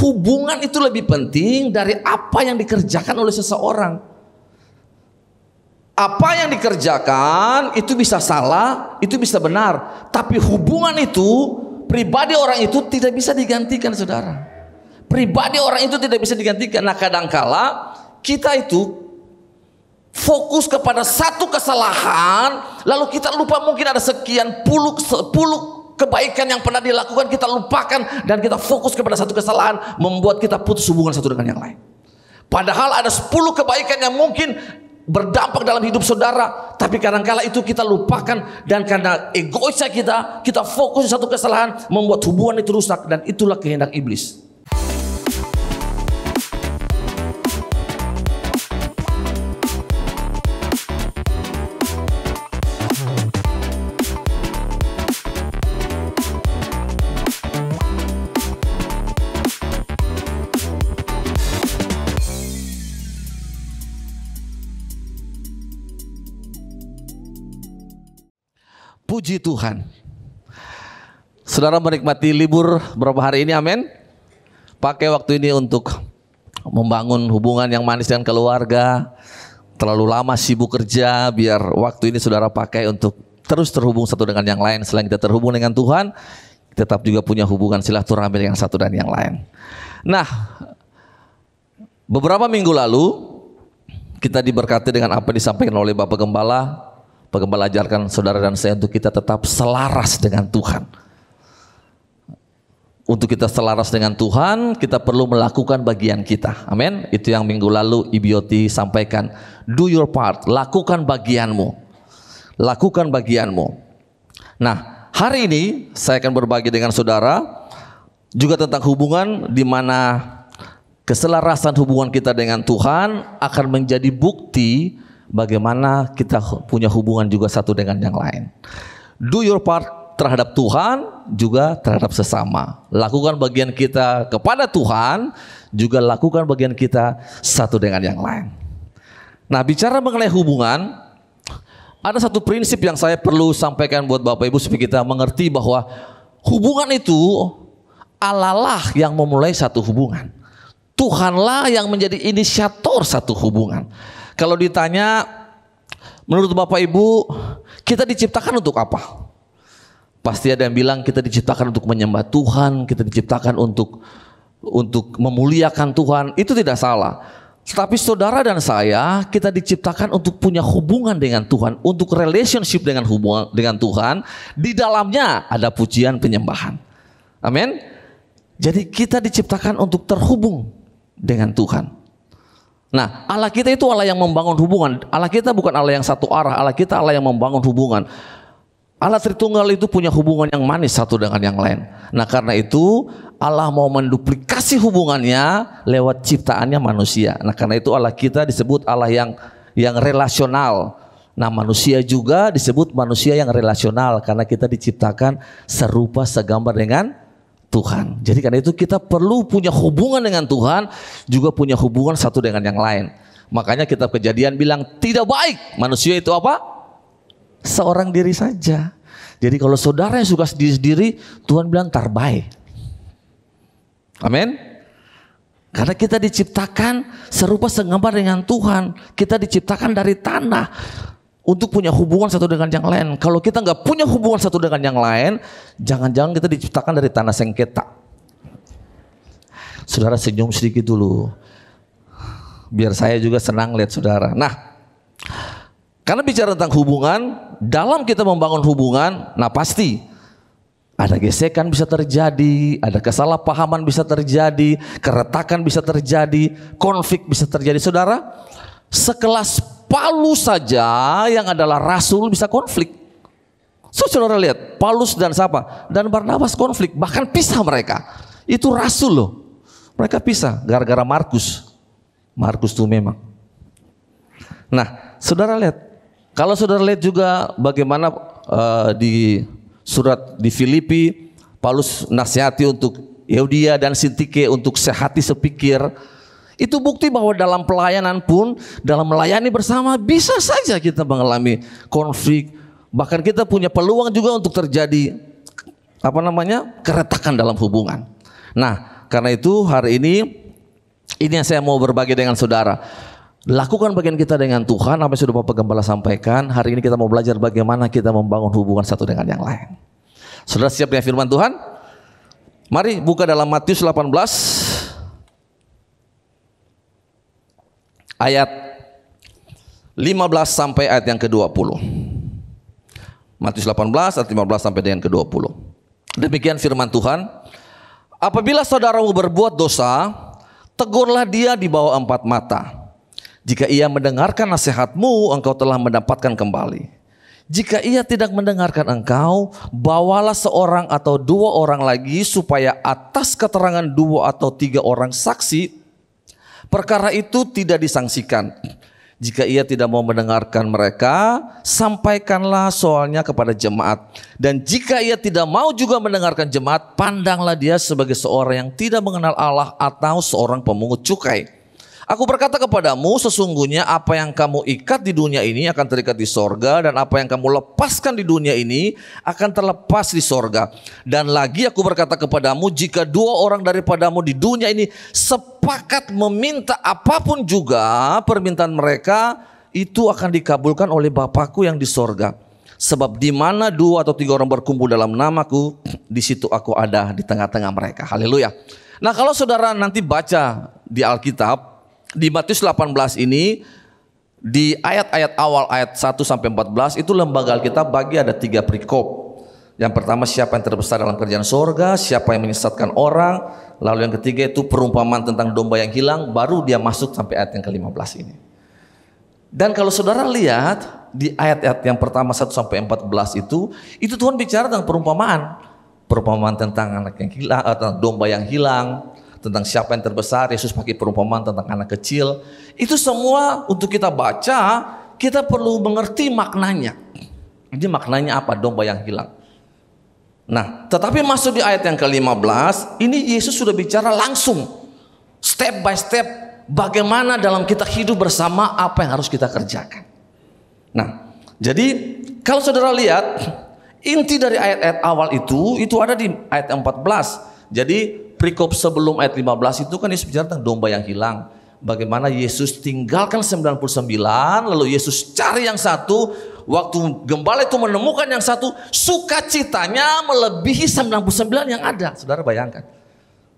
hubungan itu lebih penting dari apa yang dikerjakan oleh seseorang. Apa yang dikerjakan itu bisa salah, itu bisa benar, tapi hubungan itu, pribadi orang itu tidak bisa digantikan, saudara. Pribadi orang itu tidak bisa digantikan. Nah, kadangkala kita itu fokus kepada satu kesalahan, lalu kita lupa mungkin ada sekian puluh kebaikan yang pernah dilakukan, kita lupakan dan kita fokus kepada satu kesalahan, membuat kita putus hubungan satu dengan yang lain. Padahal ada 10 kebaikan yang mungkin berdampak dalam hidup saudara, tapi kadangkala itu kita lupakan, dan karena egoisnya kita fokus di satu kesalahan, membuat hubungan itu rusak, dan itulah kehendak iblis. Puji Tuhan. Saudara menikmati libur beberapa hari ini, amin. Pakai waktu ini untuk membangun hubungan yang manis dengan keluarga. Terlalu lama sibuk kerja, biar waktu ini saudara pakai untuk terus terhubung satu dengan yang lain. Selain kita terhubung dengan Tuhan, tetap juga punya hubungan silaturahmi dengan satu dan yang lain. Nah, beberapa minggu lalu kita diberkati dengan apa yang disampaikan oleh Bapak Gembala. Pak Gembala ajarkan saudara dan saya untuk kita tetap selaras dengan Tuhan. Untuk kita selaras dengan Tuhan, kita perlu melakukan bagian kita. Amin. Itu yang minggu lalu Ibioti sampaikan. Do your part, lakukan bagianmu. Lakukan bagianmu. Nah, hari ini saya akan berbagi dengan saudara juga tentang hubungan di mana keselarasan hubungan kita dengan Tuhan akan menjadi bukti bagaimana kita punya hubungan juga satu dengan yang lain. Do your part terhadap Tuhan, juga terhadap sesama. Lakukan bagian kita kepada Tuhan, juga lakukan bagian kita satu dengan yang lain. Nah, bicara mengenai hubungan, ada satu prinsip yang saya perlu sampaikan buat Bapak Ibu supaya kita mengerti bahwa hubungan itu Allah lah yang memulai satu hubungan. Tuhanlah yang menjadi inisiator satu hubungan. Kalau ditanya, menurut Bapak Ibu, kita diciptakan untuk apa? Pasti ada yang bilang kita diciptakan untuk menyembah Tuhan, kita diciptakan untuk memuliakan Tuhan. Itu tidak salah. Tetapi saudara dan saya, kita diciptakan untuk punya hubungan dengan Tuhan, untuk relationship dengan hubungan dengan Tuhan. Di dalamnya ada pujian penyembahan. Amin. Jadi kita diciptakan untuk terhubung dengan Tuhan. Nah, Allah kita itu Allah yang membangun hubungan. Allah kita bukan Allah yang satu arah. Allah kita Allah yang membangun hubungan. Allah Tritunggal itu punya hubungan yang manis satu dengan yang lain. Nah, karena itu Allah mau menduplikasi hubungannya lewat ciptaannya manusia. Nah, karena itu Allah kita disebut Allah yang relasional. Nah, manusia juga disebut manusia yang relasional karena kita diciptakan serupa segambar dengan Tuhan. Jadi karena itu kita perlu punya hubungan dengan Tuhan, juga punya hubungan satu dengan yang lain. Makanya kitab Kejadian bilang tidak baik manusia itu apa? Seorang diri saja. Jadi kalau saudara yang suka sendiri-sendiri, Tuhan bilang terbaik. Amin. Karena kita diciptakan serupa segambar dengan Tuhan. Kita diciptakan dari tanah untuk punya hubungan satu dengan yang lain. Kalau kita nggak punya hubungan satu dengan yang lain, jangan-jangan kita diciptakan dari tanah sengketa. Saudara senyum sedikit dulu, biar saya juga senang lihat saudara. Nah, karena bicara tentang hubungan, dalam kita membangun hubungan, nah pasti ada gesekan bisa terjadi, ada kesalahpahaman bisa terjadi, keretakan bisa terjadi, konflik bisa terjadi. Saudara, sekelas Paulus saja yang adalah rasul bisa konflik. Saudara lihat, Paulus dan siapa? Dan Barnabas konflik, bahkan pisah mereka. Itu rasul loh. Mereka pisah gara-gara Markus. Markus tuh memang. Nah, saudara lihat. Kalau saudara lihat juga bagaimana di surat di Filipi, Paulus nasihati untuk Euodia dan Sintike untuk sehati sepikir. Itu bukti bahwa dalam pelayanan pun, dalam melayani bersama bisa saja kita mengalami konflik. Bahkan kita punya peluang juga untuk terjadi keretakan dalam hubungan. Nah, Karena itu hari ini yang saya mau berbagi dengan saudara. Lakukan bagian kita dengan Tuhan. Apa yang sudah Bapak Gembala sampaikan. Hari ini kita mau belajar bagaimana kita membangun hubungan satu dengan yang lain. Saudara siap dengan firman Tuhan? Mari buka dalam Matius 18 ayat 15 sampai ayat yang ke-20. Matius 18 ayat 15 sampai dengan ke-20. Demikian firman Tuhan. Apabila saudaramu berbuat dosa, tegurlah dia di bawah 4 mata. Jika ia mendengarkan nasihatmu, engkau telah mendapatkan kembali. Jika ia tidak mendengarkan engkau, bawalah seorang atau 2 orang lagi, supaya atas keterangan 2 atau 3 orang saksi, perkara itu tidak disangsikan. Jika ia tidak mau mendengarkan mereka, sampaikanlah soalnya kepada jemaat. Dan jika ia tidak mau juga mendengarkan jemaat, pandanglah dia sebagai seorang yang tidak mengenal Allah atau seorang pemungut cukai. Aku berkata kepadamu, sesungguhnya apa yang kamu ikat di dunia ini akan terikat di sorga, dan apa yang kamu lepaskan di dunia ini akan terlepas di sorga. Dan lagi aku berkata kepadamu, jika 2 orang daripadamu di dunia ini sepakat meminta apapun juga permintaan mereka, itu akan dikabulkan oleh Bapakku yang di sorga. Sebab di mana 2 atau 3 orang berkumpul dalam namaku, di situ aku ada di tengah-tengah mereka. Haleluya. Nah, kalau saudara nanti baca di Alkitab, di Matius 18 ini, di ayat-ayat awal ayat 1 sampai 14 itu lembaga Alkitab bagi ada 3 perikop. Yang pertama, siapa yang terbesar dalam kerajaan sorga, siapa yang menyesatkan orang. Lalu yang ketiga itu perumpamaan tentang domba yang hilang. Baru dia masuk sampai ayat yang ke-15 ini. Dan kalau saudara lihat di ayat-ayat yang pertama 1 sampai 14 itu Tuhan bicara tentang perumpamaan. Perumpamaan tentang anak yang hilang, tentang domba yang hilang, tentang siapa yang terbesar. Yesus pakai perumpamaan tentang anak kecil. Itu semua untuk kita baca, kita perlu mengerti maknanya. Ini maknanya apa? Domba yang hilang. Nah, tetapi masuk di ayat yang ke-15, ini Yesus sudah bicara langsung, step by step, bagaimana dalam kita hidup bersama, apa yang harus kita kerjakan. Nah, jadi kalau saudara lihat, inti dari ayat-ayat awal itu ada di ayat 14. Jadi perikop sebelum ayat 15 itu kan Yesus bicara tentang domba yang hilang. Bagaimana Yesus tinggalkan 99, lalu Yesus cari yang satu. Waktu gembala itu menemukan yang satu, sukacitanya melebihi 99 yang ada. Saudara bayangkan.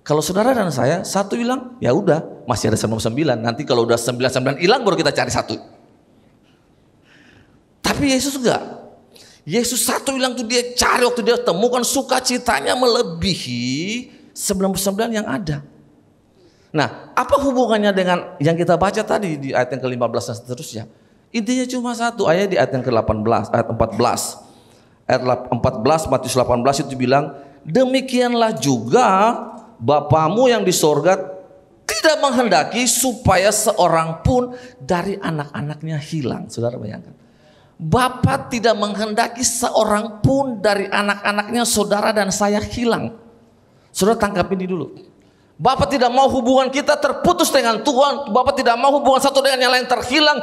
Kalau saudara dan saya, satu hilang, ya udah, masih ada 99. Nanti kalau udah 99 hilang baru kita cari satu. Tapi Yesus enggak. Yesus satu hilang tuh dia cari, waktu dia temukan sukacitanya melebihi 99 yang ada. Nah, apa hubungannya dengan yang kita baca tadi di ayat yang ke-15 dan seterusnya? Intinya cuma satu, ayat di ayat yang ke-18, ayat 14. Ayat 14 Matius 18 itu bilang, demikianlah juga Bapamu yang di sorga tidak menghendaki supaya seorang pun dari anak-anaknya hilang. Saudara bayangkan. Bapa tidak menghendaki seorang pun dari anak-anaknya saudara dan saya hilang. Saudara tangkap ini dulu. Bapak tidak mau hubungan kita terputus dengan Tuhan. Bapak tidak mau hubungan satu dengan yang lain terhilang.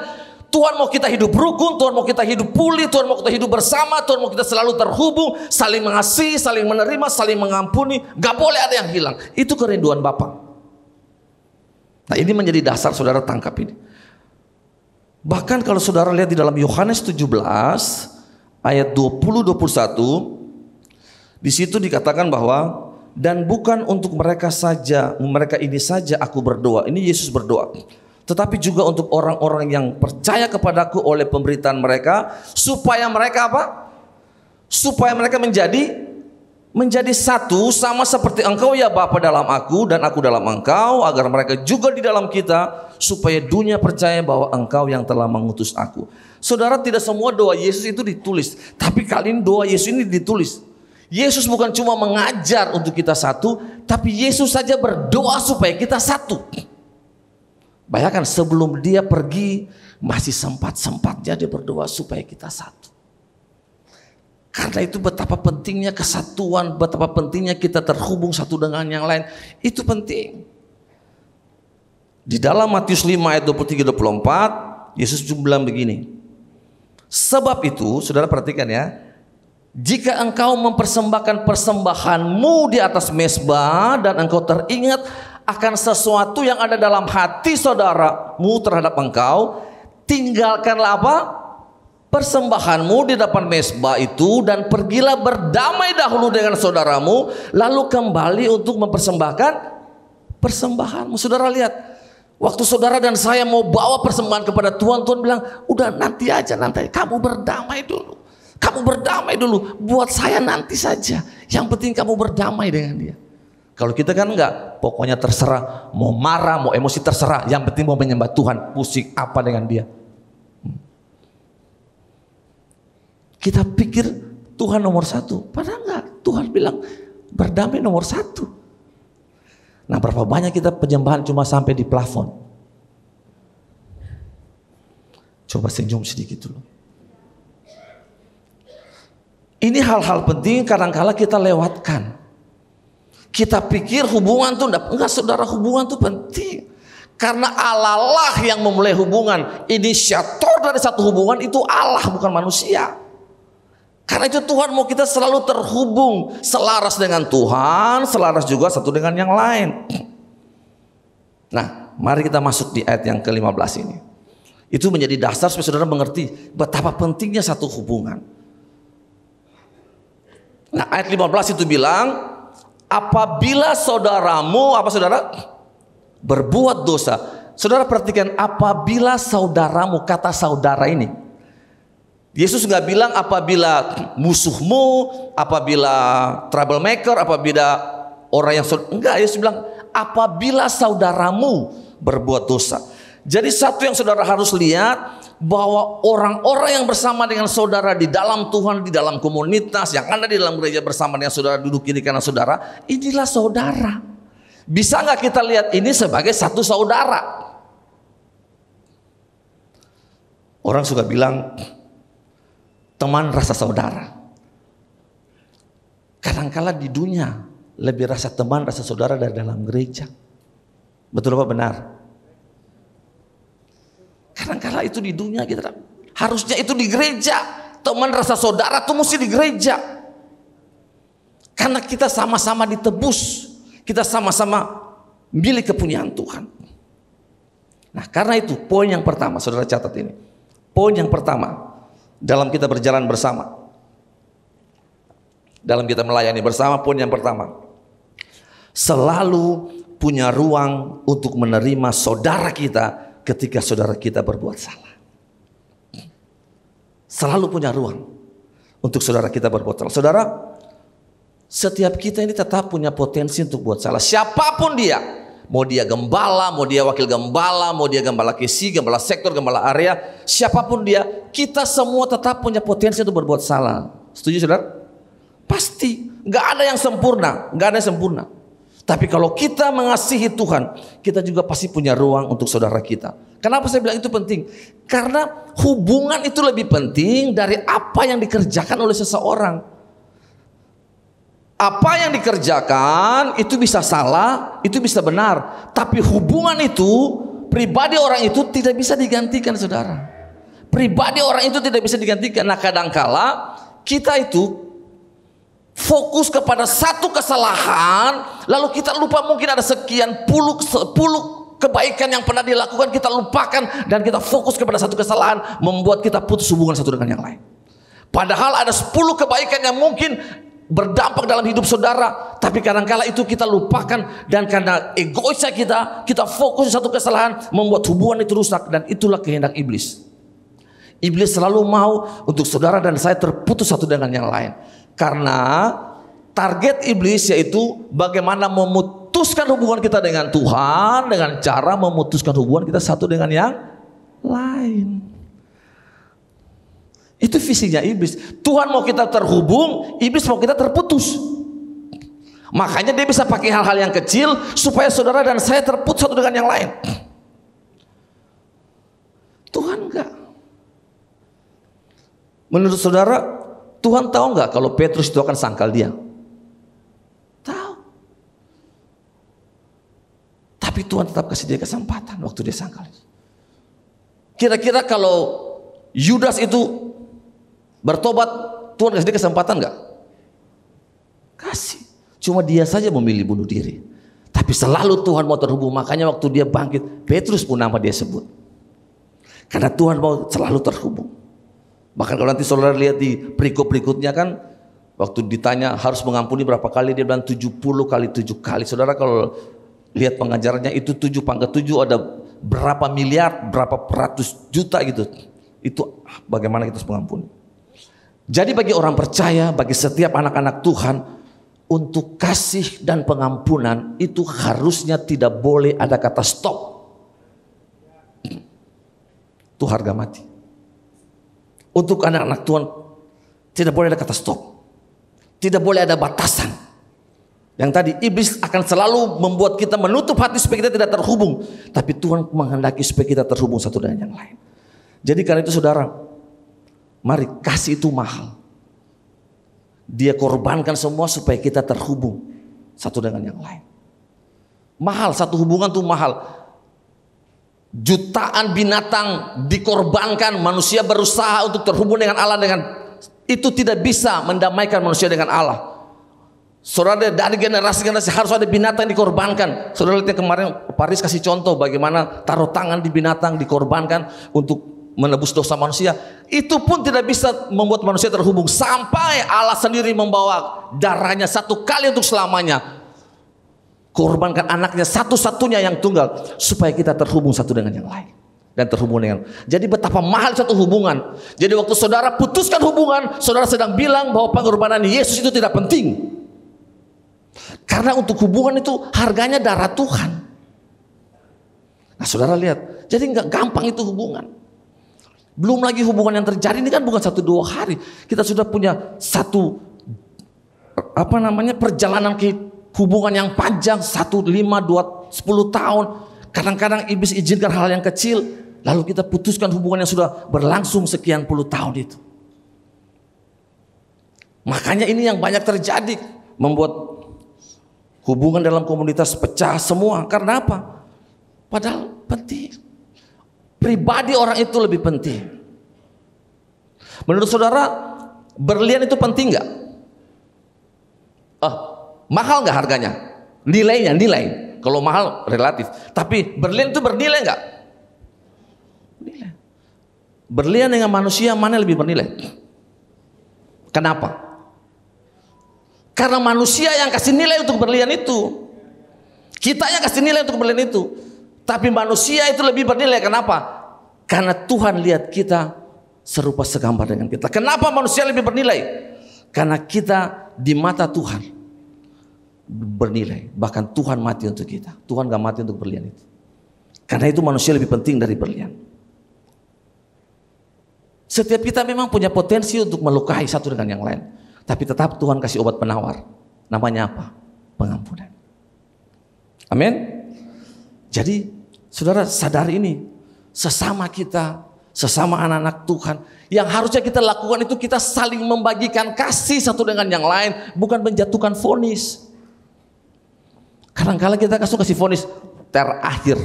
Tuhan mau kita hidup rukun, Tuhan mau kita hidup pulih, Tuhan mau kita hidup bersama, Tuhan mau kita selalu terhubung, saling mengasihi, saling menerima, saling mengampuni. Gak boleh ada yang hilang. Itu kerinduan Bapak. Nah, ini menjadi dasar saudara tangkap ini. Bahkan kalau saudara lihat di dalam Yohanes 17 ayat 20-21, di situ dikatakan bahwa dan bukan untuk mereka ini saja aku berdoa. Ini Yesus berdoa. Tetapi juga untuk orang-orang yang percaya kepadaku oleh pemberitaan mereka, supaya mereka apa? Supaya mereka menjadi satu, sama seperti engkau ya Bapa dalam aku dan aku dalam engkau, agar mereka juga di dalam kita, supaya dunia percaya bahwa engkau yang telah mengutus aku. Saudara, tidak semua doa Yesus itu ditulis, tapi kali ini doa Yesus ini ditulis. Yesus bukan cuma mengajar untuk kita satu, tapi Yesus saja berdoa supaya kita satu. Bayangkan sebelum dia pergi, masih sempat-sempatnya dia berdoa supaya kita satu. Karena itu betapa pentingnya kesatuan, betapa pentingnya kita terhubung satu dengan yang lain. Itu penting. Di dalam Matius 5 ayat 23-24, Yesus bilang begini. Sebab itu, saudara perhatikan ya, Jika engkau mempersembahkan persembahanmu di atas mezbah dan engkau teringat akan sesuatu yang ada dalam hati saudaramu terhadap engkau, tinggalkanlah apa? Persembahanmu di depan mezbah itu dan pergilah berdamai dahulu dengan saudaramu, lalu kembali untuk mempersembahkan persembahanmu. Saudara lihat, waktu saudara dan saya mau bawa persembahan kepada Tuhan, Tuhan bilang, udah nanti aja, nanti kamu berdamai dulu. Kamu berdamai dulu, buat saya nanti saja. Yang penting kamu berdamai dengan dia. Kalau kita kan enggak, pokoknya terserah, mau marah, mau emosi terserah. Yang penting mau menyembah Tuhan, pusing apa dengan dia. Kita pikir Tuhan nomor satu, padahal enggak. Tuhan bilang berdamai nomor satu. Nah, berapa banyak kita penyembahan cuma sampai di plafon. Coba senyum sedikit dulu. Ini hal-hal penting kadang-kala kita lewatkan. Kita pikir hubungan tuh enggak, saudara, hubungan tuh penting. Karena Allah lah yang memulai hubungan. Inisiator dari satu hubungan itu Allah, bukan manusia. Karena itu Tuhan mau kita selalu terhubung, selaras dengan Tuhan, selaras juga satu dengan yang lain. Nah, mari kita masuk di ayat yang ke-15 ini. Itu menjadi dasar supaya saudara mengerti betapa pentingnya satu hubungan. Nah, ayat 15 itu bilang, apabila saudaramu, apa saudara? Berbuat dosa. Saudara perhatikan, apabila saudaramu, kata saudara ini. Yesus nggak bilang apabila musuhmu, apabila troublemaker, apabila orang yang enggak. Yesus bilang apabila saudaramu berbuat dosa. Jadi satu yang saudara harus lihat, bahwa orang-orang yang bersama dengan saudara di dalam Tuhan, di dalam komunitas, yang ada di dalam gereja bersama dengan saudara, duduk kiri kanan saudara, inilah saudara. Bisa nggak kita lihat ini sebagai satu saudara? Orang suka bilang teman rasa saudara. Kadang-kala di dunia lebih rasa teman rasa saudara dari dalam gereja. Betul apa benar? Kadang-kala itu di dunia kita, harusnya itu di gereja. Teman rasa saudara itu mesti di gereja. Karena kita sama-sama ditebus, kita sama-sama milik kepunyaan Tuhan. Nah, karena itu poin yang pertama, saudara catat ini. Poin yang pertama dalam kita berjalan bersama, dalam kita melayani bersama, poin yang pertama, selalu punya ruang untuk menerima saudara kita ketika saudara kita berbuat salah. Selalu punya ruang untuk saudara kita berbuat salah. Saudara, setiap kita ini tetap punya potensi untuk buat salah. Siapapun dia, mau dia gembala, mau dia wakil gembala, mau dia gembala kisi, gembala sektor, gembala area, siapapun dia, kita semua tetap punya potensi untuk berbuat salah. Setuju saudara? Pasti, nggak ada yang sempurna, nggak ada yang sempurna. Tapi kalau kita mengasihi Tuhan, kita juga pasti punya ruang untuk saudara kita. Kenapa saya bilang itu penting? Karena hubungan itu lebih penting dari apa yang dikerjakan oleh seseorang. Apa yang dikerjakan itu bisa salah, itu bisa benar. Tapi hubungan itu, pribadi orang itu tidak bisa digantikan, saudara. Pribadi orang itu tidak bisa digantikan. Nah, kadangkala kita itu fokus kepada satu kesalahan, lalu kita lupa mungkin ada sekian puluh kebaikan yang pernah dilakukan, kita lupakan dan kita fokus kepada satu kesalahan, membuat kita putus hubungan satu dengan yang lain. Padahal ada 10 kebaikan yang mungkin berdampak dalam hidup saudara, tapi kadang-kala itu kita lupakan, dan karena egoisnya kita fokus satu kesalahan, membuat hubungan itu rusak, dan itulah kehendak iblis. Iblis selalu mau untuk saudara dan saya terputus satu dengan yang lain. Karena target iblis yaitu bagaimana memutuskan hubungan kita dengan Tuhan dengan cara memutuskan hubungan kita satu dengan yang lain. Itu visinya iblis. Tuhan mau kita terhubung, iblis mau kita terputus. Makanya dia bisa pakai hal-hal yang kecil supaya saudara dan saya terputus satu dengan yang lain. Tuhan enggak. Menurut saudara, Tuhan tahu nggak kalau Petrus itu akan sangkal dia? Tahu. Tapi Tuhan tetap kasih dia kesempatan waktu dia sangkal. Kira-kira kalau Yudas itu bertobat, Tuhan kasih dia kesempatan nggak? Kasih. Cuma dia saja memilih bunuh diri. Tapi selalu Tuhan mau terhubung. Makanya waktu dia bangkit, Petrus pun nama dia sebut. Karena Tuhan mau selalu terhubung. Bahkan kalau nanti saudara lihat di perikop berikutnya kan, waktu ditanya harus mengampuni berapa kali, dia bilang 70 kali 7 kali. Saudara kalau lihat pengajarannya itu 7 pangkat 7 ada berapa miliar, berapa ratus juta gitu. Itu bagaimana kita harus mengampuni. Jadi bagi orang percaya, bagi setiap anak-anak Tuhan, untuk kasih dan pengampunan itu harusnya tidak boleh ada kata stop. Itu harga mati. Untuk anak-anak Tuhan tidak boleh ada kata stop. Tidak boleh ada batasan. Yang tadi iblis akan selalu membuat kita menutup hati supaya kita tidak terhubung. Tapi Tuhan menghendaki supaya kita terhubung satu dengan yang lain. Jadi karena itu saudara, mari kasih itu mahal. Dia korbankan semua supaya kita terhubung satu dengan yang lain. Mahal, satu hubungan itu mahal. Jutaan binatang dikorbankan, manusia berusaha untuk terhubung dengan Allah, itu tidak bisa mendamaikan manusia dengan Allah. Saudara, dari generasi-generasi harus ada binatang dikorbankan. Saudara lihat kemarin Paris kasih contoh bagaimana taruh tangan di binatang dikorbankan untuk menebus dosa manusia. Itu pun tidak bisa membuat manusia terhubung sampai Allah sendiri membawa darahnya satu kali untuk selamanya. Korbankan anaknya satu-satunya yang tunggal supaya kita terhubung satu dengan yang lain dan terhubung dengan. Jadi betapa mahal satu hubungan. Jadi waktu saudara putuskan hubungan, saudara sedang bilang bahwa pengorbanan Yesus itu tidak penting. Karena untuk hubungan itu harganya darah Tuhan. Nah saudara lihat, jadi nggak gampang itu hubungan. Belum lagi hubungan yang terjadi ini kan bukan 1-2 hari. Kita sudah punya satu perjalanan ke hubungan yang panjang 1, 5, 2, 10 tahun. Kadang-kadang iblis izinkan hal yang kecil, lalu kita putuskan hubungan yang sudah berlangsung sekian puluh tahun itu. Makanya ini yang banyak terjadi, membuat hubungan dalam komunitas pecah semua. Karena apa? Padahal penting. Pribadi orang itu lebih penting. Menurut saudara, berlian itu penting nggak? Mahal nggak harganya? Nilainya, nilai. Kalau mahal relatif. Tapi berlian itu bernilai nggak? Nilai. Berlian dengan manusia mana lebih bernilai? Kenapa? Karena manusia yang kasih nilai untuk berlian itu. Kita yang kasih nilai untuk berlian itu. Tapi manusia itu lebih bernilai. Kenapa? Karena Tuhan lihat kita serupa segambar dengan kita. Kenapa manusia lebih bernilai? Karena kita di mata Tuhan bernilai. Bahkan Tuhan mati untuk kita. Tuhan gak mati untuk berlian itu. Karena itu manusia lebih penting dari berlian. Setiap kita memang punya potensi untuk melukai satu dengan yang lain. Tapi tetap Tuhan kasih obat penawar. Namanya apa? Pengampunan. Amin. Jadi saudara sadar ini. Sesama kita, sesama anak-anak Tuhan, yang harusnya kita lakukan itu kita saling membagikan kasih satu dengan yang lain. Bukan menjatuhkan vonis. Kadang-kadang kita kasih vonis terakhir.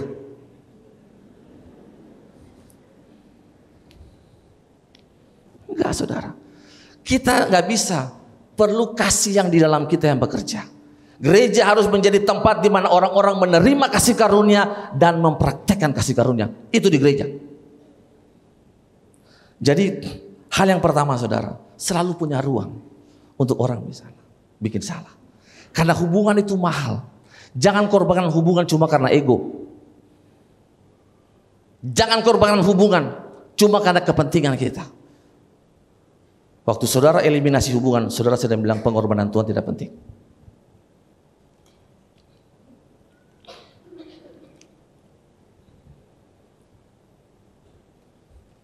Enggak saudara. Kita nggak bisa, perlu kasih yang di dalam kita yang bekerja. Gereja harus menjadi tempat di mana orang-orang menerima kasih karunia dan mempraktekkan kasih karunia. Itu di gereja. Jadi hal yang pertama saudara, selalu punya ruang untuk orang misalnya bikin salah. Karena hubungan itu mahal. Jangan korbankan hubungan cuma karena ego. Jangan korbankan hubungan cuma karena kepentingan kita. Waktu saudara eliminasi hubungan, saudara sedang bilang pengorbanan Tuhan tidak penting.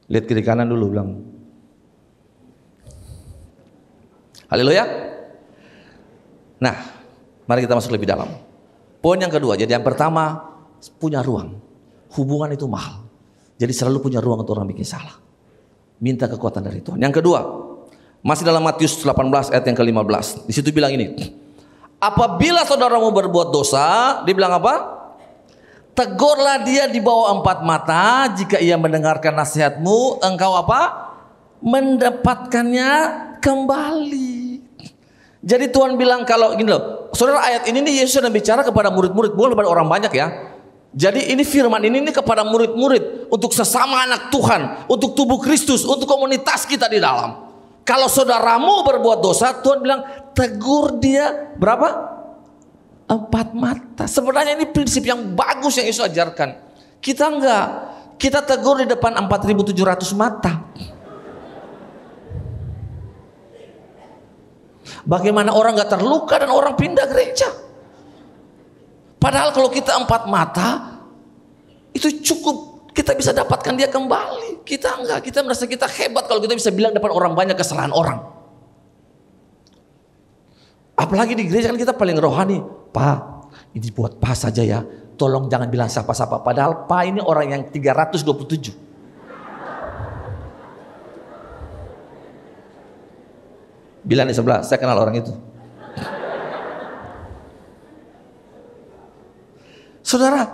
Lihat kiri kanan dulu, bilang haleluya. Nah, mari kita masuk lebih dalam. Poin yang kedua, jadi yang pertama punya ruang. Hubungan itu mahal. Jadi selalu punya ruang untuk orang bikin salah. Minta kekuatan dari Tuhan. Yang kedua, masih dalam Matius 18 ayat yang ke-15. Di situ bilang ini. Apabila saudaramu berbuat dosa, dibilang apa? Tegurlah dia di bawah 4 mata. Jika ia mendengarkan nasihatmu, engkau apa? Mendapatkannya kembali. Jadi Tuhan bilang kalau gini loh, saudara, ayat ini nih Yesus sedang bicara kepada murid-murid, bukan kepada orang banyak ya. Jadi ini firman ini kepada murid-murid, untuk sesama anak Tuhan, untuk tubuh Kristus, untuk komunitas kita di dalam. Kalau saudaramu berbuat dosa, Tuhan bilang tegur dia berapa? 4 mata. Sebenarnya ini prinsip yang bagus yang Yesus ajarkan. Kita enggak, kita tegur di depan 4.700 mata. Bagaimana orang gak terluka dan orang pindah gereja? Padahal kalau kita 4 mata, itu cukup, kita bisa dapatkan dia kembali. Kita enggak, kita merasa kita hebat kalau kita bisa bilang depan orang banyak kesalahan orang. Apalagi di gereja kan kita paling rohani. Pak, ini buat Pak saja ya, tolong jangan bilang siapa-siapa. Padahal Pak ini orang yang 327. Bilang di sebelah, saya kenal orang itu. Saudara,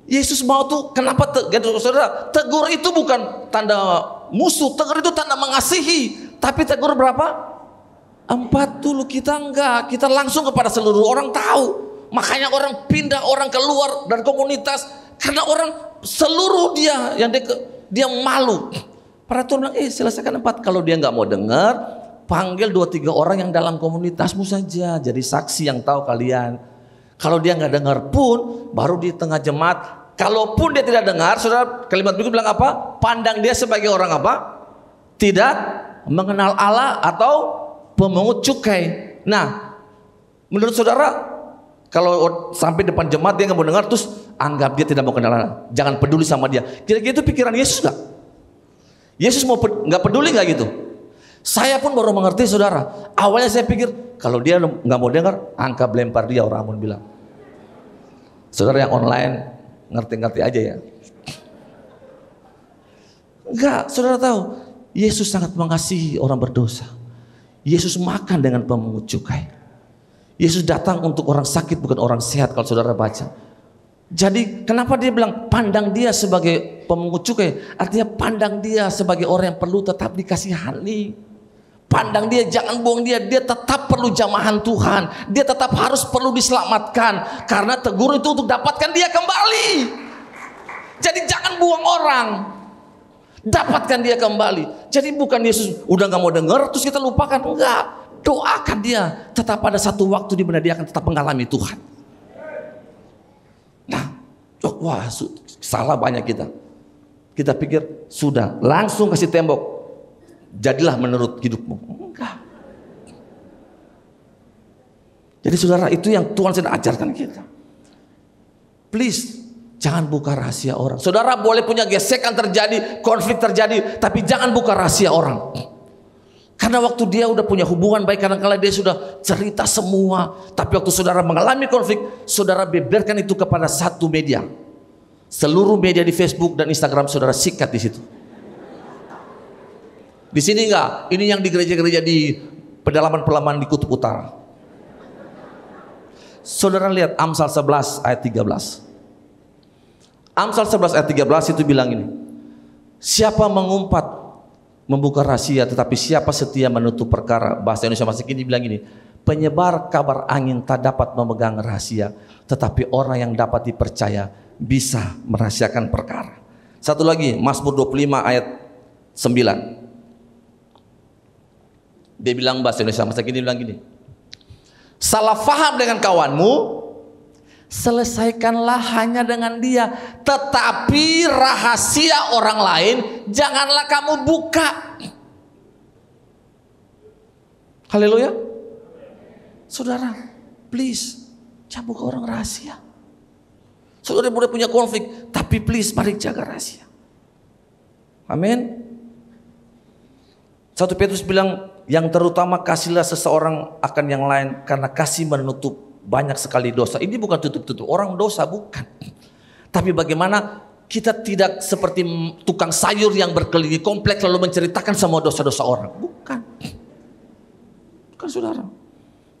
Yesus mau tuh kenapa saudara? Tegur itu bukan tanda musuh, tegur itu tanda mengasihi. Tapi tegur berapa? 4 dulu, kita enggak, kita langsung kepada seluruh orang tahu. Makanya orang pindah, orang keluar dari komunitas karena orang seluruh dia yang dia malu. Para Tuhan bilang, selesaikan 4. Kalau dia nggak mau dengar, panggil 2-3 orang yang dalam komunitasmu saja, jadi saksi yang tahu kalian. Kalau dia nggak dengar pun, baru di tengah jemaat. Kalaupun dia tidak dengar, saudara, kalimat berikut bilang apa? Pandang dia sebagai orang apa? Tidak mengenal Allah atau pemungut cukai. Nah, menurut saudara, kalau sampai depan jemaat dia nggak mau dengar, terus anggap dia tidak mau kenal Allah, jangan peduli sama dia. Kira-kira itu pikiran Yesus nggak? Yesus mau nggak peduli nggak gitu? Saya pun baru mengerti, saudara. Awalnya saya pikir kalau dia nggak mau dengar, angkat lempar dia, orang Amun bilang. Saudara yang online ngerti-ngerti aja ya. Enggak, saudara tahu, Yesus sangat mengasihi orang berdosa. Yesus makan dengan pemungut cukai. Yesus datang untuk orang sakit, bukan orang sehat, kalau saudara baca. Jadi kenapa dia bilang pandang dia sebagai pemungut cukai? Artinya pandang dia sebagai orang yang perlu tetap dikasihani. Pandang dia, jangan buang dia. Dia tetap perlu jamahan Tuhan. Dia tetap harus perlu diselamatkan. Karena tegur itu untuk dapatkan dia kembali. Jadi jangan buang orang, dapatkan dia kembali. Jadi bukan Yesus udah gak mau dengar terus kita lupakan. Enggak, doakan dia. Tetap pada satu waktu di mana dia akan tetap mengalami Tuhan. Nah, wah, salah banyak kita. Kita pikir sudah langsung kasih tembok, jadilah menurut hidupmu. Enggak. Jadi saudara, itu yang Tuhan sedang ajarkan kita. Please, jangan buka rahasia orang. Saudara boleh punya gesekan terjadi, konflik terjadi, tapi jangan buka rahasia orang. Karena waktu dia udah punya hubungan baik, kadang-kala dia sudah cerita semua. Tapi waktu saudara mengalami konflik, saudara beberkan itu kepada satu media. Seluruh media di Facebook dan Instagram saudara sikat di situ. Di sini enggak, ini yang di gereja-gereja di pedalaman-pedalaman di Kutub Utara. Saudara lihat Amsal 11 ayat 13. Amsal 11 ayat 13 itu bilang ini. Siapa mengumpat membuka rahasia, tetapi siapa setia menutup perkara. Bahasa Indonesia masih kini bilang ini. Penyebar kabar angin tak dapat memegang rahasia, tetapi orang yang dapat dipercaya bisa merahasiakan perkara. Satu lagi, Mazmur 25 ayat 9. Dia bilang bahasa Indonesia masa kini bilang gini. Salah faham dengan kawanmu, selesaikanlah hanya dengan dia. Tetapi rahasia orang lain janganlah kamu buka. Haleluya. Saudara, please jangan buka orang rahasia. Saudara boleh punya konflik, tapi please mari jaga rahasia. Amin. 1 Petrus bilang, yang terutama kasihlah seseorang akan yang lain, karena kasih menutup banyak sekali dosa. Ini bukan tutup-tutup orang dosa, bukan. Tapi bagaimana kita tidak seperti tukang sayur yang berkeliling kompleks lalu menceritakan semua dosa-dosa orang. Bukan. Bukan, saudara.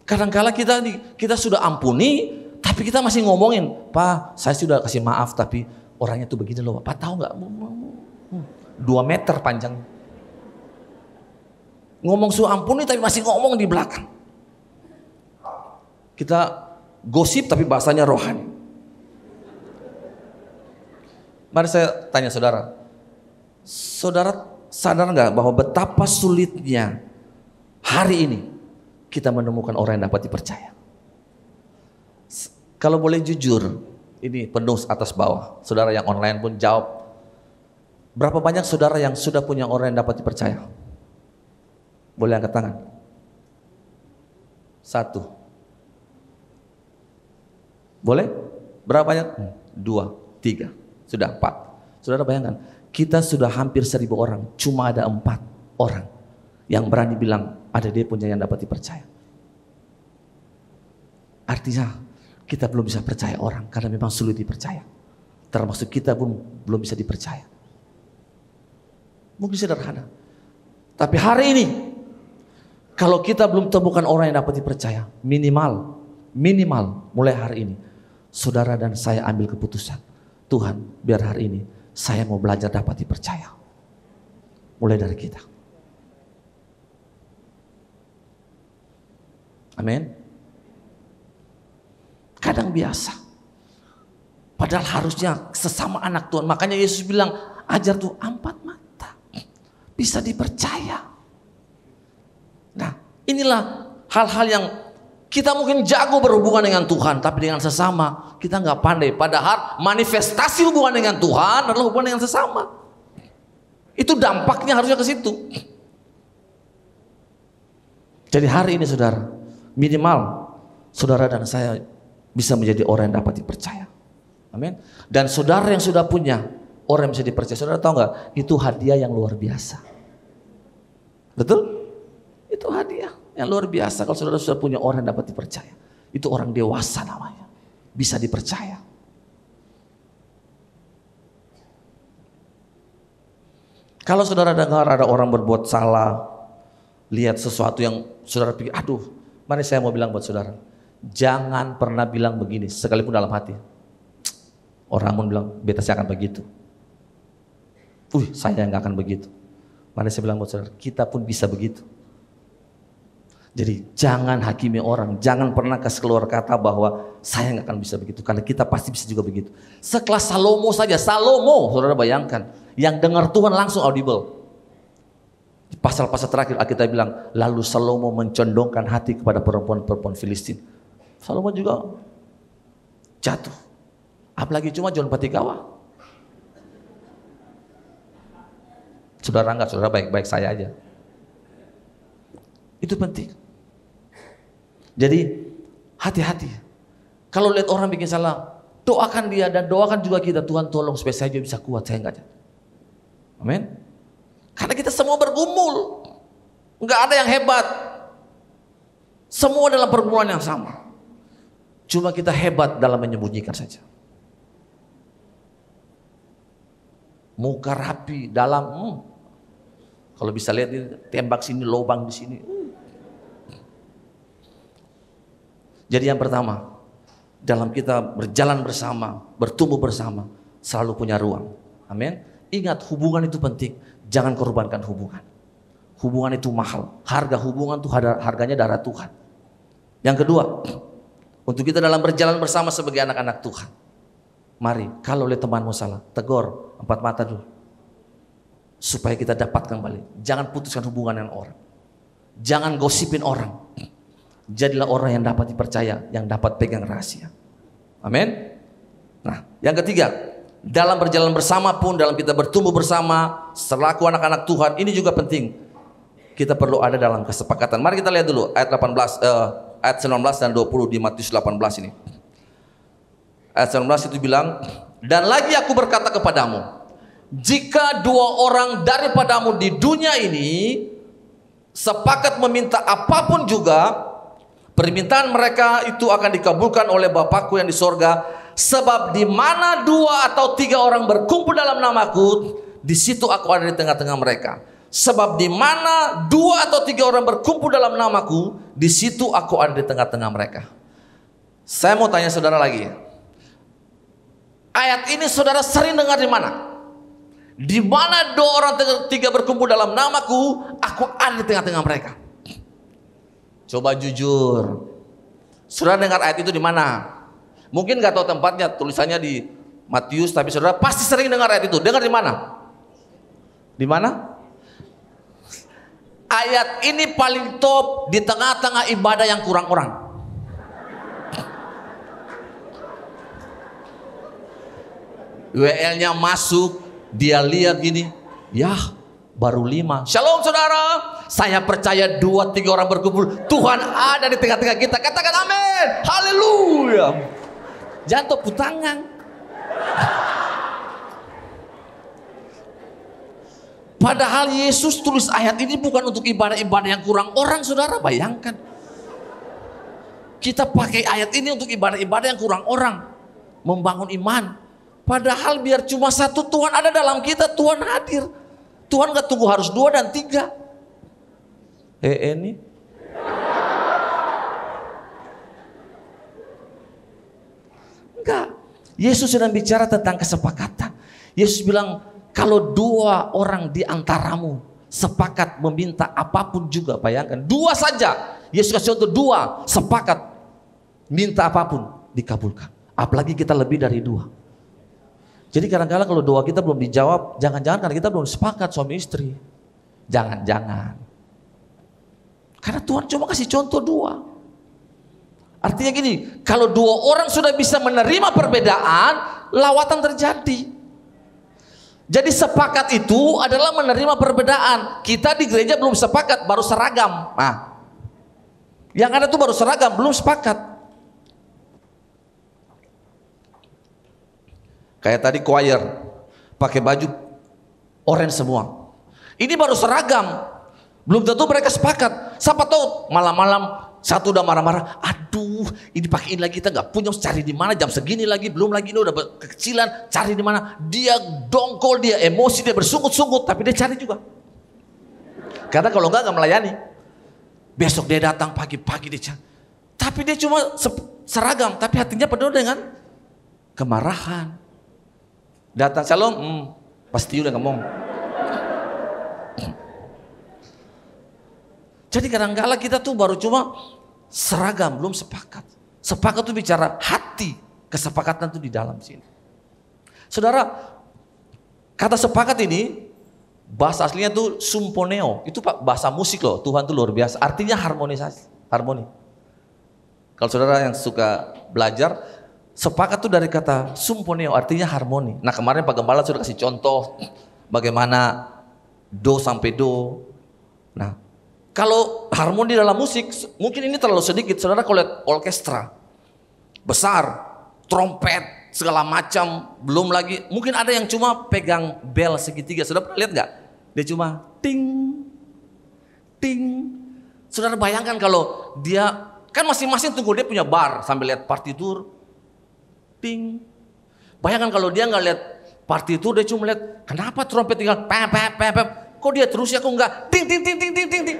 Kadang-kala kita sudah ampuni, tapi kita masih ngomongin, Pak, saya sudah kasih maaf, tapi orangnya tuh begini loh. Pak tahu nggak? 2 meter panjang. Ngomong suruh ampuni tapi masih ngomong di belakang. Kita gosip tapi bahasanya rohani. Mari saya tanya saudara. Saudara sadar nggak bahwa betapa sulitnya hari ini kita menemukan orang yang dapat dipercaya? Kalau boleh jujur, ini penuh atas bawah. Saudara yang online pun jawab. Berapa banyak saudara yang sudah punya orang yang dapat dipercaya? Boleh angkat tangan? 1. Boleh? Berapa banyak? 2, 3, sudah 4. Saudara bayangkan, kita sudah hampir 1000 orang, cuma ada 4 orang yang berani bilang ada dia punya yang dapat dipercaya. Artinya kita belum bisa percaya orang karena memang sulit dipercaya. Termasuk kita pun belum bisa dipercaya. Mungkin sederhana. Tapi hari ini kalau kita belum temukan orang yang dapat dipercaya, minimal mulai hari ini saudara dan saya ambil keputusan. Tuhan, biar hari ini saya mau belajar dapat dipercaya. Mulai dari kita. Amin. Kadang biasa. Padahal harusnya sesama anak Tuhan. Makanya Yesus bilang, ajar tuh 4 mata. Bisa dipercaya. Nah, inilah hal-hal yang kita mungkin jago berhubungan dengan Tuhan, tapi dengan sesama kita nggak pandai. Padahal manifestasi hubungan dengan Tuhan adalah hubungan dengan sesama. Itu dampaknya harusnya ke situ. Jadi hari ini saudara, minimal saudara dan saya bisa menjadi orang yang dapat dipercaya. Amin. Dan saudara yang sudah punya orang yang bisa dipercaya, saudara tahu nggak? Itu hadiah yang luar biasa. Betul? Itu hadiah yang luar biasa kalau saudara sudah punya orang yang dapat dipercaya. Itu orang dewasa namanya. Bisa dipercaya. Kalau saudara dengar ada orang berbuat salah, lihat sesuatu yang saudara pikir, aduh, mari saya mau bilang buat saudara. Jangan pernah bilang begini, sekalipun dalam hati. Orang pun bilang, beta saya akan begitu. Saya nggak akan begitu. Mari saya bilang buat saudara, kita pun bisa begitu. Jadi jangan hakimi orang, jangan pernah kasih keluar kata bahwa saya nggak akan bisa begitu, karena kita pasti bisa juga begitu. Sekelas Salomo saja, Salomo, saudara bayangkan, yang dengar Tuhan langsung audible. Di pasal-pasal terakhir Alkitab bilang, lalu Salomo mencondongkan hati kepada perempuan-perempuan Filistin. Salomo juga jatuh, apalagi cuma John Patikawa. Saudara enggak, saudara baik-baik saya aja. Itu penting. Jadi hati-hati. Kalau lihat orang bikin salah, doakan dia dan doakan juga kita. Tuhan tolong supaya saya bisa kuat, saya enggak. Amin. Karena kita semua bergumul, enggak ada yang hebat. Semua dalam pergumulan yang sama. Cuma kita hebat dalam menyembunyikan saja. Muka rapi, dalam kalau bisa lihat ini, tembak sini, lubang di sini. Jadi yang pertama, dalam kita berjalan bersama, bertumbuh bersama, selalu punya ruang. Amin. Ingat, hubungan itu penting. Jangan korbankan hubungan. Hubungan itu mahal. Harga hubungan itu harganya darah Tuhan. Yang kedua, untuk kita dalam berjalan bersama sebagai anak-anak Tuhan, mari kalau lihat temanmu salah, tegur 4 mata dulu. Supaya kita dapat kembali. Jangan putuskan hubungan dengan orang. Jangan gosipin orang. Jadilah orang yang dapat dipercaya, yang dapat pegang rahasia. Amin. Nah, yang ketiga, dalam berjalan bersama pun, dalam kita bertumbuh bersama selaku anak-anak Tuhan, ini juga penting. Kita perlu ada dalam kesepakatan. Mari kita lihat dulu ayat 19 dan 20 di Matius 18 ini. Ayat 19 itu bilang, dan lagi aku berkata kepadamu, jika 2 orang daripadamu di dunia ini sepakat meminta apapun juga, permintaan mereka itu akan dikabulkan oleh Bapakku yang di sorga. Sebab di mana 2 atau 3 orang berkumpul dalam namaku, di situ aku ada di tengah-tengah mereka. Sebab di mana 2 atau 3 orang berkumpul dalam namaku, di situ aku ada di tengah-tengah mereka. Saya mau tanya saudara lagi. Ayat ini saudara sering dengar di mana? Di mana 2 orang 3 berkumpul dalam namaku, aku ada di tengah-tengah mereka. Coba jujur, saudara dengar ayat itu di mana? Mungkin nggak tahu tempatnya, tulisannya di Matius, tapi saudara pasti sering dengar ayat itu. Dengar di mana? Di mana? Ayat ini paling top di tengah-tengah ibadah yang kurang orang. WL-nya masuk, dia lihat gini, ya baru 5. Shalom saudara, saya percaya 2-3 orang berkumpul, Tuhan ada di tengah-tengah kita. Katakan amin, haleluya. Jangan tepuk tangan. Padahal Yesus tulis ayat ini bukan untuk ibadah-ibadah yang kurang orang, saudara. Bayangkan, kita pakai ayat ini untuk ibadah-ibadah yang kurang orang, membangun iman. Padahal biar cuma satu, Tuhan ada dalam kita, Tuhan hadir. Tuhan gak tunggu harus 2 dan 3. Ini enggak. Yesus sedang bicara tentang kesepakatan. Yesus bilang, kalau 2 orang di antaramu sepakat meminta apapun juga, bayangkan 2 saja. Yesus kasih contoh 2 sepakat minta apapun dikabulkan. Apalagi kita lebih dari 2. Jadi kadang-kadang kalau doa kita belum dijawab, jangan-jangan karena kita belum sepakat suami istri. Jangan-jangan. Karena Tuhan cuma kasih contoh 2. Artinya gini, kalau 2 orang sudah bisa menerima perbedaan, lawatan terjadi. Jadi sepakat itu adalah menerima perbedaan. Kita di gereja belum sepakat, baru seragam. Nah, yang ada tuh baru seragam, belum sepakat. Kayak tadi choir, pakai baju orange semua. Ini baru seragam, belum tentu mereka sepakat. Siapa tahu malam-malam satu udah marah-marah, aduh ini pakai ini lagi, kita nggak punya, cari di mana jam segini lagi, belum lagi ini udah kekecilan, cari di mana. Dia dongkol, dia emosi, dia bersungut-sungut, tapi dia cari juga. Karena kalau nggak melayani. Besok dia datang pagi-pagi dia cari. Tapi dia cuma seragam, tapi hatinya penuh dengan kemarahan. Datang shalom, pasti udah ngomong. Jadi kadang-kala kita tuh baru cuma seragam, belum sepakat. Sepakat tuh bicara hati, kesepakatan tuh di dalam sini. Saudara, kata sepakat ini bahasa aslinya tuh symphoneo. Itu bahasa musik loh. Tuhan tuh luar biasa. Artinya harmonisasi, harmoni. Kalau saudara yang suka belajar, sepakat tuh dari kata symphoneo, artinya harmoni. Nah kemarin Pak Gembala sudah kasih contoh bagaimana do sampai do. Nah kalau harmoni dalam musik, mungkin ini terlalu sedikit. Saudara kalau lihat orkestra besar, trompet segala macam, belum lagi mungkin ada yang cuma pegang bel segitiga. Saudara pernah lihat nggak? Dia cuma ting ting. Saudara bayangkan kalau dia kan masing-masing tunggu, dia punya bar sambil lihat partitur. Ting. Bayangkan kalau dia nggak lihat partitur, dia cuma lihat kenapa trompet tinggal pep pep pep pep. Kok dia terus ya, kok enggak ting ting ting ting ting ting ting.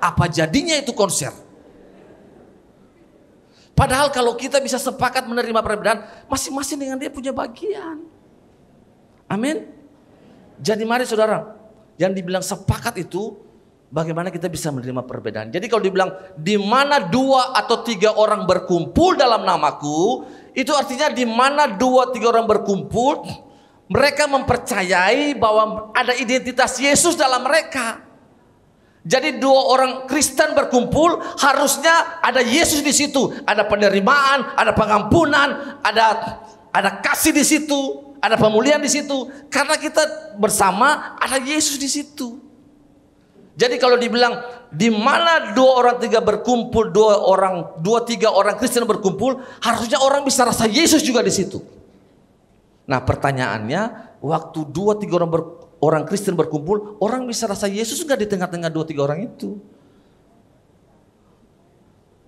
Apa jadinya itu konser? Padahal kalau kita bisa sepakat menerima perbedaan, masing-masing dengan dia punya bagian. Amin. Jadi mari saudara, yang dibilang sepakat itu bagaimana kita bisa menerima perbedaan. Jadi kalau dibilang di mana 2 atau 3 orang berkumpul dalam namaku, itu artinya di mana 2-3 orang berkumpul, mereka mempercayai bahwa ada identitas Yesus dalam mereka. Jadi 2 orang Kristen berkumpul, harusnya ada Yesus di situ, ada penerimaan, ada pengampunan, ada kasih di situ, ada pemulihan di situ. Karena kita bersama, ada Yesus di situ. Jadi kalau dibilang di mana 2 orang 3 berkumpul, 2-3 orang Kristen berkumpul, harusnya orang bisa rasa Yesus juga di situ. Nah pertanyaannya, waktu 2-3 orang Kristen berkumpul, orang bisa rasa Yesus nggak di tengah-tengah 2-3 orang itu?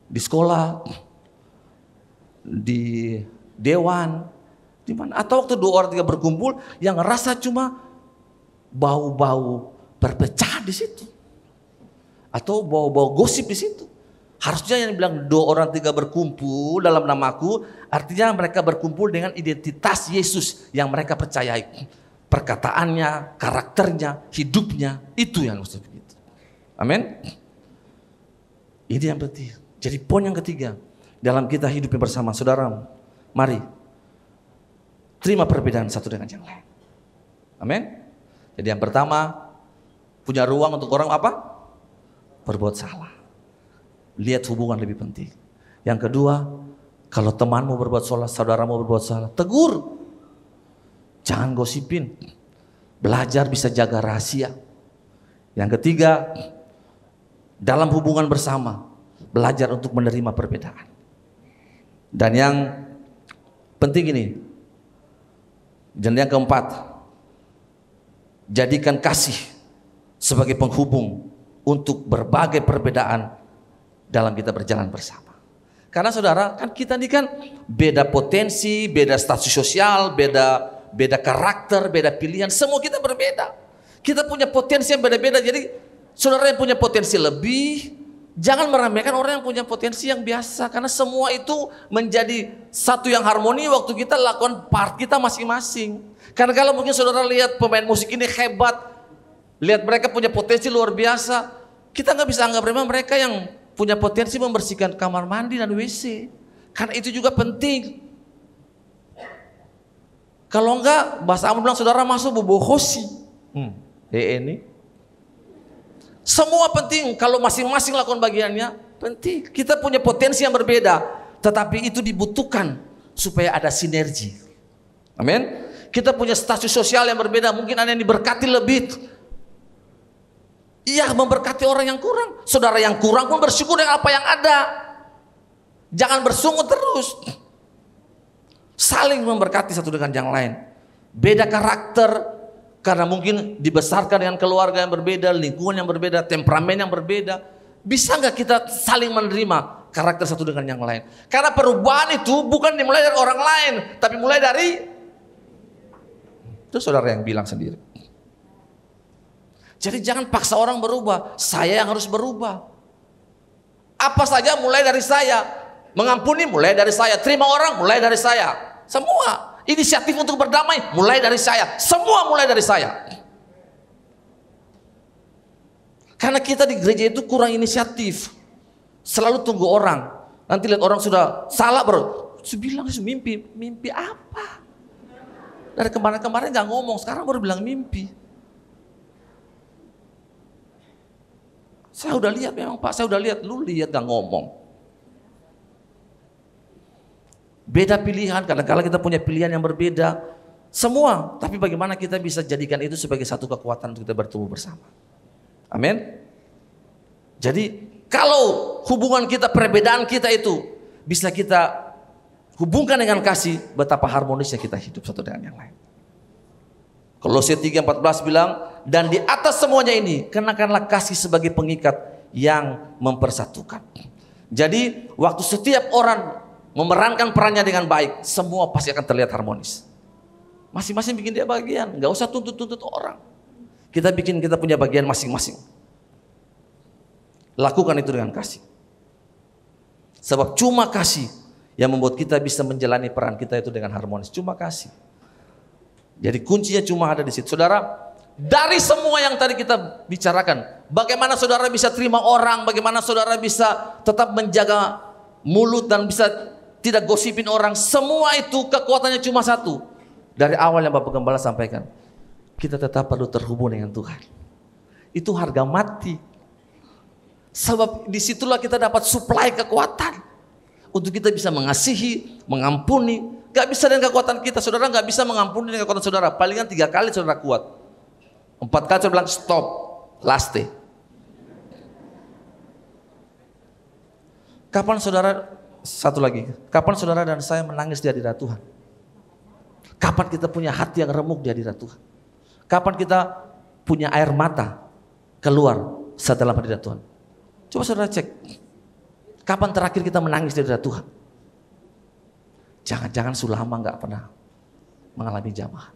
Di sekolah, di dewan, di mana? Atau waktu 2 orang 3 berkumpul, yang ngerasa cuma bau-bau perpecahan di situ, atau bau-bau gosip di situ. Harusnya yang bilang 2 orang 3 berkumpul dalam namaku, artinya mereka berkumpul dengan identitas Yesus yang mereka percayai. perkataannya, karakternya, hidupnya, itu yang mesti begitu. Amin. Ini yang penting. Jadi poin yang ketiga, dalam kita hidup bersama saudara, mari terima perbedaan satu dengan yang lain. Amin. Jadi yang pertama, punya ruang untuk orang apa? Berbuat salah. Lihat hubungan lebih penting. Yang kedua, kalau temanmu berbuat salah, saudaramu berbuat salah, tegur. Jangan gosipin. Belajar bisa jaga rahasia. Yang ketiga, dalam hubungan bersama, belajar untuk menerima perbedaan. Dan yang penting ini, dan yang keempat, jadikan kasih sebagai penghubung untuk berbagai perbedaan dalam kita berjalan bersama. Karena saudara, kan kita ini kan beda potensi, beda status sosial, beda karakter, beda pilihan, semua kita berbeda. Kita punya potensi yang beda-beda, jadi saudara yang punya potensi lebih, jangan meremehkan orang yang punya potensi yang biasa, karena semua itu menjadi satu yang harmoni waktu kita lakukan part kita masing-masing. Karena kalau mungkin saudara lihat pemain musik ini hebat, lihat mereka punya potensi luar biasa, kita nggak bisa anggap remeh mereka yang punya potensi membersihkan kamar mandi dan WC, karena itu juga penting. Kalau enggak, bahasa Amr bilang saudara masuk bobohosi. Ini semua penting. Kalau masing-masing lakukan bagiannya, penting. Kita punya potensi yang berbeda, tetapi itu dibutuhkan supaya ada sinergi. Amin. Kita punya status sosial yang berbeda. Mungkin ada yang diberkati lebih. Iya, memberkati orang yang kurang. Saudara yang kurang pun bersyukur dengan apa yang ada. Jangan bersungut terus. Saling memberkati satu dengan yang lain. Beda karakter, karena mungkin dibesarkan dengan keluarga yang berbeda, lingkungan yang berbeda, temperamen yang berbeda. Bisa nggak kita saling menerima karakter satu dengan yang lain? Karena perubahan itu bukan dimulai dari orang lain, tapi mulai dari itu saudara yang bilang sendiri. Jadi jangan paksa orang berubah, saya yang harus berubah. Apa saja mulai dari saya, mengampuni mulai dari saya, terima orang mulai dari saya. Semua inisiatif untuk berdamai mulai dari saya, semua mulai dari saya. Karena kita di gereja itu kurang inisiatif, selalu tunggu orang. Nanti lihat orang sudah salah baru bilang mimpi apa? Dari kemarin-kemarin nggak ngomong, sekarang baru bilang mimpi. Saya udah lihat memang Pak, saya udah lihat, lu lihat gak ngomong. Beda pilihan, kadang-kadang kita punya pilihan yang berbeda. Semua, tapi bagaimana kita bisa jadikan itu sebagai satu kekuatan untuk kita bertumbuh bersama. Amin. Jadi kalau hubungan kita, perbedaan kita itu bisa kita hubungkan dengan kasih, betapa harmonisnya kita hidup satu dengan yang lain. Kolose 3:14 bilang, dan di atas semuanya ini kenakanlah kasih sebagai pengikat yang mempersatukan. Jadi waktu setiap orang memerankan perannya dengan baik, semua pasti akan terlihat harmonis. Masing-masing bikin dia bagian, nggak usah tuntut-tuntut orang. Kita punya bagian masing-masing. Lakukan itu dengan kasih. Sebab cuma kasih yang membuat kita bisa menjalani peran kita itu dengan harmonis. Cuma kasih. Jadi kuncinya cuma ada di situ. Saudara, dari semua yang tadi kita bicarakan, bagaimana saudara bisa terima orang, bagaimana saudara bisa tetap menjaga mulut dan bisa tidak gosipin orang, semua itu kekuatannya cuma satu. Dari awal yang Bapak Gembala sampaikan, kita tetap perlu terhubung dengan Tuhan. Itu harga mati. Sebab disitulah kita dapat suplai kekuatan untuk kita bisa mengasihi, mengampuni. Gak bisa dengan kekuatan kita, saudara gak bisa mengampuni dengan kekuatan saudara. Palingan 3 kali saudara kuat, 4 kali saudara bilang stop, last day. Kapan saudara, satu lagi, kapan saudara dan saya menangis di hadirat Tuhan? Kapan kita punya hati yang remuk di hadirat Tuhan? Kapan kita punya air mata keluar saat dalam hadirat Tuhan? Coba saudara cek, kapan terakhir kita menangis di hadirat Tuhan? Jangan-jangan sulama nggak pernah mengalami jamaah.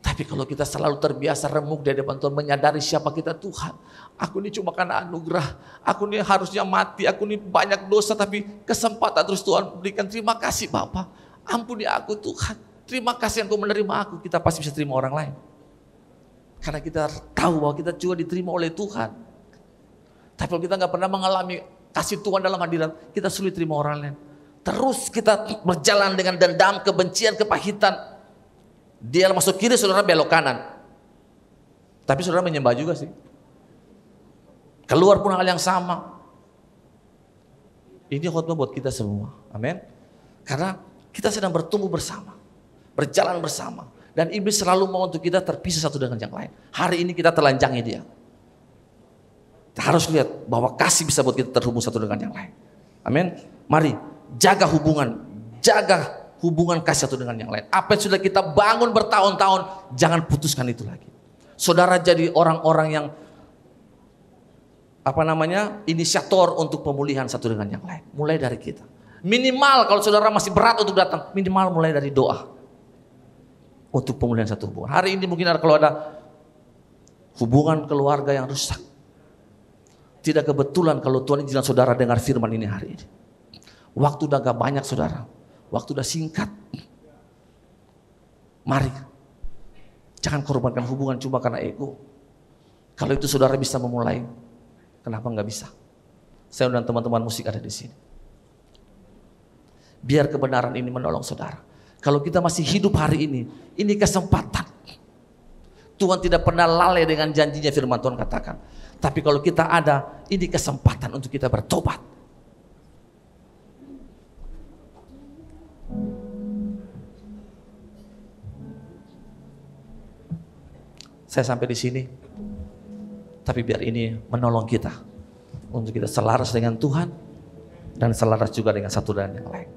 Tapi kalau kita selalu terbiasa remuk di hadapan Tuhan, menyadari siapa kita, Tuhan, aku ini cuma karena anugerah, aku ini harusnya mati, aku ini banyak dosa, tapi kesempatan terus Tuhan berikan. Terima kasih Bapak, ampuni aku Tuhan, Terima kasih Engkau menerima aku, kita pasti bisa terima orang lain. Karena kita tahu bahwa kita juga diterima oleh Tuhan. Tapi kalau kita nggak pernah mengalami kasih Tuhan dalam hadirat, kita sulit terima orang lain. Terus kita berjalan dengan dendam, kebencian, kepahitan. Dia masuk kiri, saudara belok kanan. Tapi saudara menyembah juga sih. Keluar pun hal yang sama. Ini khotbah buat kita semua. Amin. Karena kita sedang bertumbuh bersama. Berjalan bersama. Dan iblis selalu mau untuk kita terpisah satu dengan yang lain. Hari ini kita telanjangi dia. Kita harus lihat bahwa kasih bisa buat kita terhubung satu dengan yang lain. Amin. Mari jaga hubungan kasih satu dengan yang lain. Apa yang sudah kita bangun bertahun-tahun, jangan putuskan itu lagi. Saudara jadi orang-orang yang inisiator untuk pemulihan satu dengan yang lain. Mulai dari kita. Minimal kalau saudara masih berat untuk datang, minimal mulai dari doa. Untuk pemulihan satu hubungan. Hari ini mungkin kalau ada hubungan keluarga yang rusak. Tidak kebetulan kalau Tuhan izinkan saudara dengar firman ini hari ini. Waktu udah gak banyak saudara. Waktu udah singkat. Mari. Jangan korbankan hubungan cuma karena ego. Kalau itu saudara bisa memulai, kenapa gak bisa? Saya undang teman-teman musik ada di sini. Biar kebenaran ini menolong saudara. Kalau kita masih hidup hari ini kesempatan. Tuhan tidak pernah lalai dengan janjinya, firman Tuhan katakan. Tapi kalau kita ada, ini kesempatan untuk kita bertobat. Saya sampai di sini. Tapi biar ini menolong kita. Untuk kita selaras dengan Tuhan. Dan selaras juga dengan satu dan yang lain.